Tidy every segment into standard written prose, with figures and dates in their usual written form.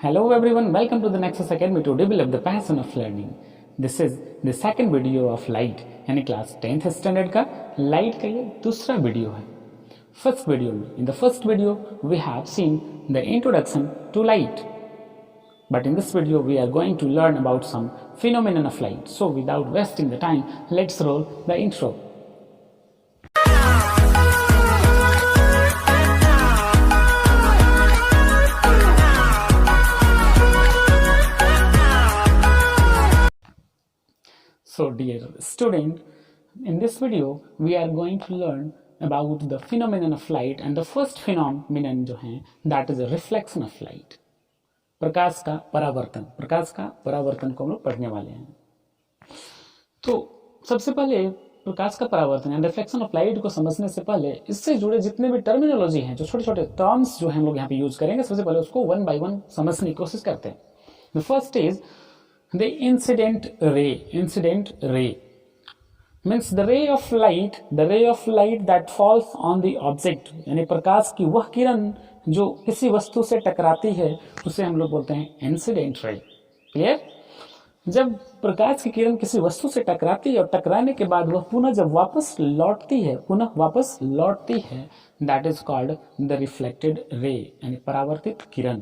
Hello everyone, welcome to the Nexus Academy to develop the passion of learning. This is the second video of light यानी class 10th standard का light का ये दूसरा video है. First video में in the first video we have seen the introduction to light. But in this video we are going to learn about some phenomenon of light. So without wasting the time, let's roll the intro. So dear student, in this video we are going to learn about the phenomenon of light, and the first phenomenon जो है that is a reflection of light. प्रकाश का परावर्तन को हम लोग पढ़ने वाले हैं. तो सबसे पहले प्रकाश का परावर्तन एंड रिफ्लेक्शन ऑफ लाइट को समझने से पहले इससे जुड़े जितने भी टर्मिनोलॉजी हैं, जो छोटे छोटे टर्म्स जो हम लोग यहाँ पे यूज करेंगे, सबसे पहले उसको वन बाय वन समझने की कोशिश करते हैं. The first is the incident ray means the ray of light that falls on the object, यानी प्रकाश की वह किरण जो किसी वस्तु से टकराती है उसे हम लोग बोलते हैं इंसिडेंट रे. क्लियर? जब प्रकाश की किरण किसी वस्तु से टकराती है और टकराने के बाद वह पुनः जब वापस लौटती है that is called the reflected ray, यानी परावर्तित किरण.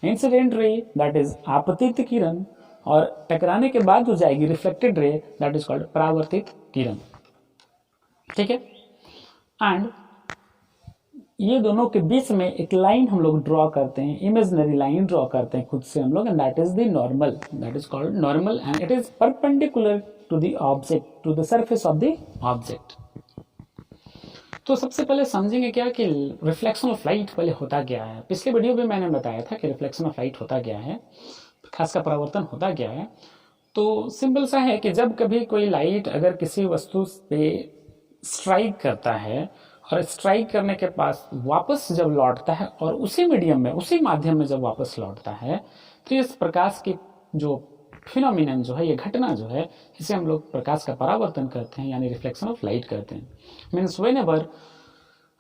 इंसिडेंट रे दैट इज आपतित किरण, और टकराने के बाद जो जाएगी reflected ray that is called परावर्तित किरण. ठीक है? एंड ये दोनों के बीच में एक लाइन हम लोग ड्रॉ करते हैं, इमेजिनरी लाइन ड्रॉ करते हैं खुद से हम लोग, and that is the normal, that is called normal, and it is perpendicular to the object, to the surface of the object. तो सबसे पहले समझेंगे क्या कि रिफ्लेक्शन ऑफ लाइट पहले होता क्या है. पिछले वीडियो में मैंने बताया था कि रिफ्लेक्शन ऑफ लाइट होता क्या है, प्रकाश का परावर्तन होता क्या है. तो सिंपल सा है कि जब कभी कोई लाइट अगर किसी वस्तु पे स्ट्राइक करता है और स्ट्राइक करने के पास वापस जब लौटता है और उसी मीडियम में, उसी माध्यम में जब वापस लौटता है, तो इस प्रकाश की जो फिनोमिनन जो है, ये घटना जो है, इसे हम लोग प्रकाश का परावर्तन करते हैं, यानी रिफ्लेक्शन ऑफ लाइट करते हैं. Means whenever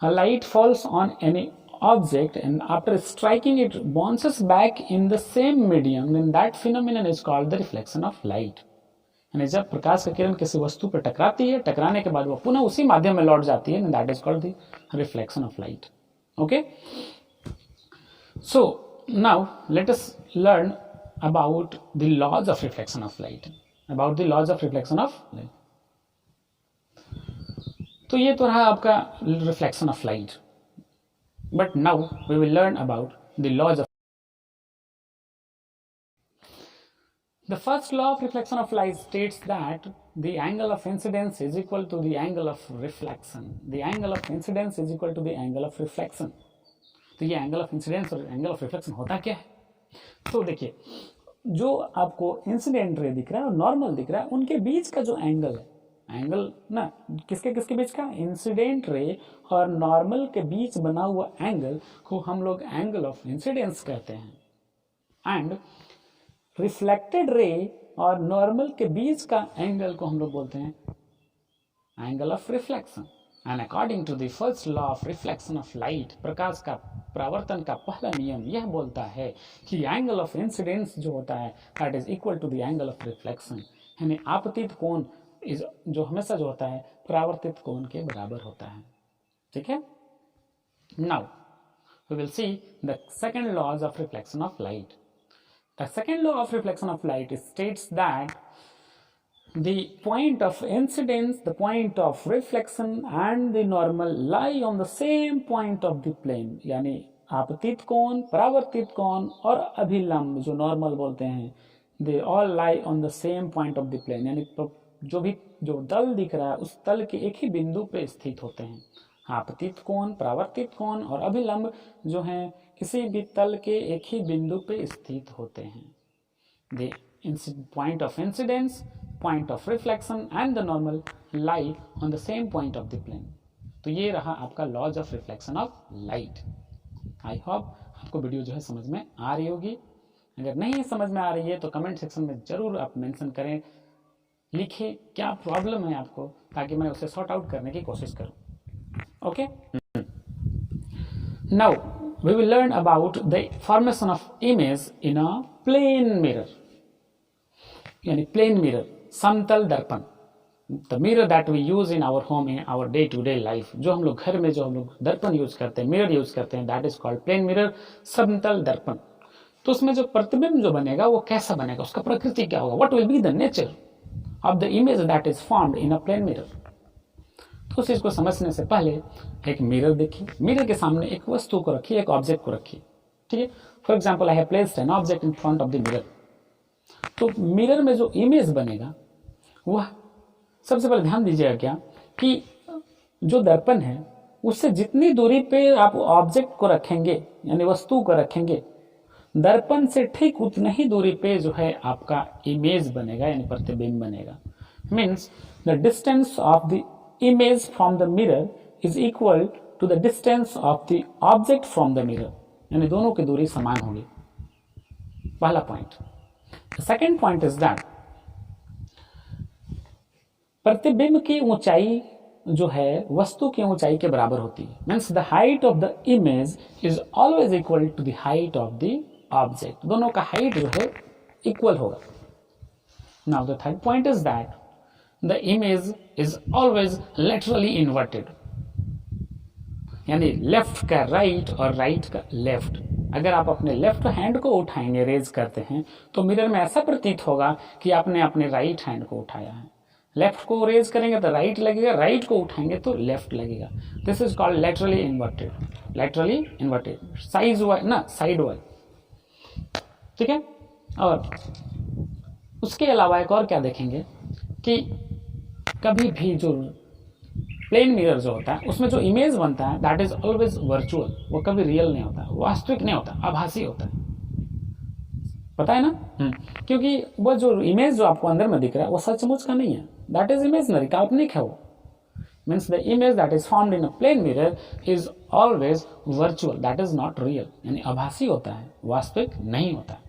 a light falls on any object and after striking it bounces back in the same medium, then that phenomenon is called the reflection of light. यानी जब प्रकाश का किरण किसी वस्तु पर टकराती है, टकराने के बाद वो पुनः उसी माध्यम में लौट जाती है, that is called the reflection of light. Okay? So now let us learn about the laws of reflection of light. About the laws of reflection of light. तो ये तो रहा आपका reflection of light. But now we will learn about the laws of. The first law of reflection of light states that the angle of incidence is equal to the angle of reflection. The angle of incidence is equal to the angle of reflection. तो ये angle of incidence और angle of reflection होता क्या है? तो देखिए, जो आपको इंसिडेंट रे दिख रहा है और नॉर्मल दिख रहा है, उनके बीच का जो एंगल है, एंगल ना किसके बीच का, इंसिडेंट रे और नॉर्मल के बीच बना हुआ एंगल को हम लोग एंगल ऑफ इंसिडेंस कहते हैं. एंड रिफ्लेक्टेड रे और नॉर्मल के बीच का एंगल को हम लोग बोलते हैं angle of reflection. And according to the first law of reflection of light, प्रकाश का परावर्तन का पहला नियम यह बोलता है कि एंगल ऑफ इंसिडेंस जो होता है that is equal to the angle of reflection, यानी आपतित कोण जो हमेशा जो होता है परावर्तित कोण के बराबर होता है. ठीक है? Now we will see the second laws of reflection of light. The second law of reflection of light states that the point of incidence, the point of reflection and the normal lie on the same point of the plane, यानी आपतित कोण, परावर्तित कोण और अभिलंब जो normal बोलते हैं, they all lie on the same point of the plane, यानी जो तल दिख रहा है उस तल के एक ही बिंदु पे स्थित होते हैं. आपतित कोण, परावर्तित कोण और अभिलंब जो हैं किसी भी तल के एक ही बिंदु पे स्थित होते हैं. The point of incidence, point of reflection and the normal lie on the same point of the plane. तो ये रहा आपका laws of reflection of light. I hope आपको वीडियो जो है समझ में आ रही होगी. अगर नहीं समझ में आ रही है तो कमेंट सेक्शन में जरूर आप मेंशन करें, लिखे क्या प्रॉब्लम है आपको, ताकि मैं उसे सॉर्ट आउट करने की कोशिश करूं. Okay? Now we will learn about the formation of image in a plane mirror, यानी plane mirror, समतल दर्पण. The mirror that we use in our home in our day to day life, जो हम लोग घर में जो हम लोग दर्पण यूज करते हैं, मिरर यूज करते हैं, that is called plane mirror, समतल दर्पण. तो उसमें जो प्रतिबिंब जो बनेगा वो कैसा बनेगा, उसका प्रकृति क्या होगा, what will be the nature of the image that is formed in a plane mirror. तो उस चीज को समझने से पहले एक मिरर देखिए, मिरर के सामने एक वस्तु को रखिए, एक ऑब्जेक्ट को रखिए, ठीक है. For example I have placed an object in front of the mirror. तो मिरर में जो इमेज बनेगा वह सबसे पहले ध्यान दीजिएगा क्या कि जो दर्पण है उससे जितनी दूरी पे आप ऑब्जेक्ट को रखेंगे यानी वस्तु को रखेंगे, दर्पण से ठीक उतनी ही दूरी पे जो है आपका इमेज बनेगा यानी प्रतिबिंब बनेगा. Means the distance of the image from the mirror is equal to the distance of the object from the mirror, यानी दोनों की दूरी समान होगी. पहला point. Second point is that प्रतिबिंब की ऊंचाई जो है वस्तु की ऊंचाई के बराबर होती है. Means the height of the image is always equal to the height of the object. दोनों का हाइट जो है इक्वल होगा. Now the third point is that the image is always laterally inverted, यानी लेफ्ट का राइट और right का left. अगर आप अपने लेफ्ट हैंड को उठाएंगे, रेज करते हैं, तो मिरर में ऐसा प्रतीत होगा कि आपने अपने राइट हैंड को उठाया है. लेफ्ट को रेज करेंगे तो राइट लगेगा, राइट को उठाएंगे तो लेफ्ट लगेगा. This is called laterally inverted. Laterally inverted size wise ना साइड वाइज, ठीक है. और उसके अलावा एक और क्या देखेंगे कि कभी भी जो प्लेन मिरर जो होता है उसमें जो इमेज बनता है दैट इज ऑलवेज वर्चुअल. वो कभी रियल नहीं होता, वास्तविक नहीं होता, आभासी होता है. पता है ना. क्योंकि वो जो इमेज जो आपको अंदर में दिख रहा है वो सचमुच का नहीं है, दैट इज इमेजनरी, काल्पनिक है वो. Means the image that is formed in a plane mirror is always virtual, that is not real, यानी आभासी होता है, वास्तविक नहीं होता है.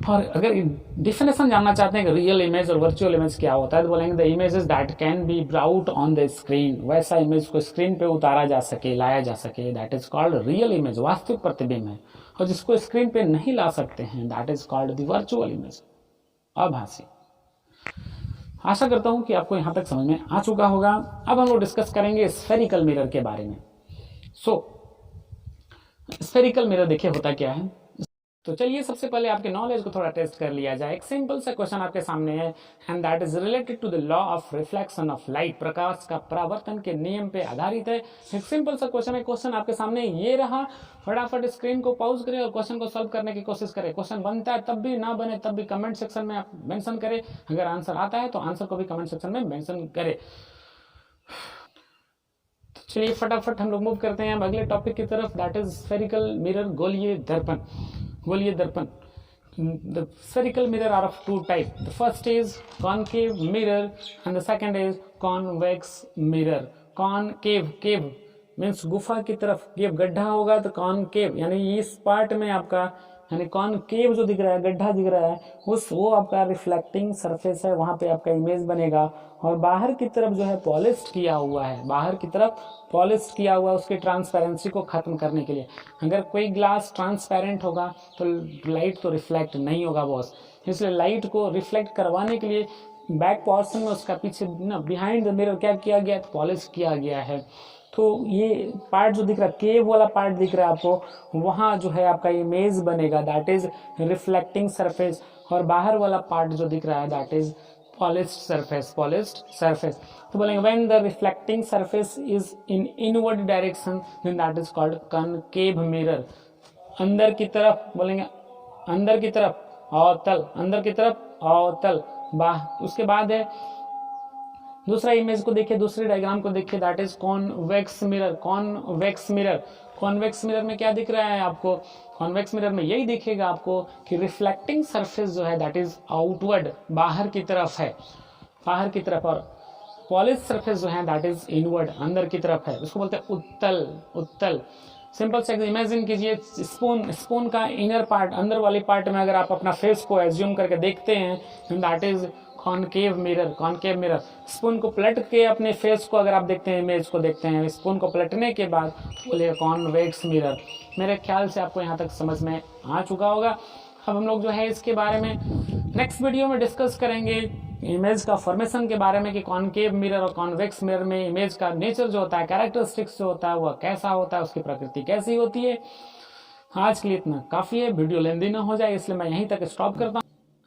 और अगर डिफिनेशन जानना चाहते हैं कि रियल इमेज और वर्चुअल इमेज क्या होता है तो बोलेंगे the images that can be brought on the screen. वैसा इमेज को स्क्रीन पे उतारा जा सके, लाया जा सके, that is called real image, वास्तविक प्रतिबिंब है. और जिसको स्क्रीन पे नहीं ला सकते हैं that is called the virtual image, आभासी. आशा करता हूं कि आपको यहां तक समझ में आ चुका होगा. अब हम लोग डिस्कस करेंगे स्फेरिकल मिरर के बारे में. सो स्फेरिकल मिरर देखिए होता क्या है. तो चलिए सबसे पहले आपके नॉलेज को थोड़ा टेस्ट कर लिया जाए. एक सिंपल सा क्वेश्चन आपके सामने है and that is related to the law of reflection of light. प्रकाश का परावर्तन के नियम पे आधारित है. एक सिंपल सा क्वेश्चन है. क्वेश्चन आपके सामने ये रहा. फटाफट स्क्रीन को पॉज करें और क्वेश्चन को सॉल्व करने की कोशिश करें. क्वेश्चन बनता है तब भी, ना बने तब भी कमेंट सेक्शन में आप मेंशन करें. अगर आंसर आता है तो आंसर को भी कमेंट सेक्शन में मेंशन करें. चलिए फटाफट हम लोग मूव करते हैं अगले टॉपिक की तरफ, दैट इज स्फेरिकल मिरर, गोलीय दर्पण. गोलीय दर्पण. The spherical mirror are of two types. The first is concave mirror and the second is convex mirror. Concave, cave means गुफा की तरफ, केव गड्ढा होगा तो concave यानी इस पार्ट में आपका यानी कॉनकेव जो दिख रहा है, गड्ढा दिख रहा है, उस वो आपका रिफ्लेक्टिंग सरफेस है, वहां पे आपका इमेज बनेगा. और बाहर की तरफ जो है पॉलिश्ड किया हुआ है, बाहर की तरफ पॉलिश्ड किया हुआ उसकी ट्रांसपेरेंसी को खत्म करने के लिए. अगर कोई ग्लास ट्रांसपेरेंट होगा तो लाइट तो रिफ्लेक्ट नहीं होगा बॉस. इसलिए लाइट को रिफ्लेक्ट करवाने के लिए बैक पोर्शन में उसका पीछे ना बिहाइंड द मिरर क्या किया गया, पॉलिश किया गया है. तो ये पार्ट जो दिख रहा है, केव वाला पार्ट दिख रहा है आपको, वहां जो है आपका इमेज बनेगा, दैट इज रिफ्लेक्टिंग सरफेस. और बाहर वाला पार्ट जो दिख रहा है that is polished surface, polished surface. तो बोलेंगे when the reflecting surface is in inward direction then that is called concave mirror. अंदर की तरफ बोलेंगे, अंदर की तरफ अवतल, अंदर की तरफ अवतल. उसके बाद है दूसरा इमेज को देखिए, दूसरे डायग्राम को देखिए, that is convex mirror. Convex mirror, convex mirror में क्या दिख रहा है आपको, कॉन्वेक्स मिरर में यही दिखेगा आपको कि रिफ्लेक्टिंग सरफेस जो है दैट इज आउटवर्ड, बाहर की तरफ है, बाहर की तरफ. और पॉलिश सरफेस जो है दैट इज इनवर्ड, अंदर की तरफ है. उसको बोलते हैं उत्तल. उत्तल सिंपल से इमेजिन कीजिए, स्पून का इनर पार्ट, अंदर वाली पार्ट में अगर आप अपना फेस को एज्यूम करके देखते हैं that is concave mirror, spoon को पलट के अपने फेस को अगर आप देखते हैं, इमेज को देखते हैं, स्पून को पलटने के बाद बोले कॉन्वेक्स मिरर। मेरे ख्याल से आपको यहाँ तक समझ में आ चुका होगा। अब हम लोग जो है इसके बारे में नेक्स्ट वीडियो में डिस्कस करेंगे, इमेज का फॉर्मेशन के बारे में कि कॉनकेव मिरर और कॉन्वेक्स मिरर में इमेज का नेचर जो होता है, कैरेक्टरिस्टिक्स जो होता है वह कैसा होता है, उसकी प्रकृति कैसी होती है। आज के लिए इतना काफ़ी है, वीडियो लेंदी ना हो जाए इसलिए मैं यहीं तक स्टॉप करता हूँ।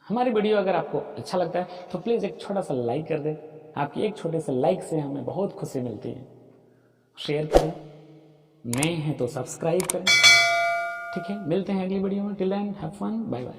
हमारी वीडियो अगर आपको अच्छा लगता है तो प्लीज़ एक छोटा सा लाइक कर दें। आपकी एक छोटे से लाइक से हमें बहुत खुशी मिलती है। शेयर करें, नए हैं तो सब्सक्राइब करें। ठीक है, मिलते हैं अगली वीडियो में। Till then have fun, bye bye.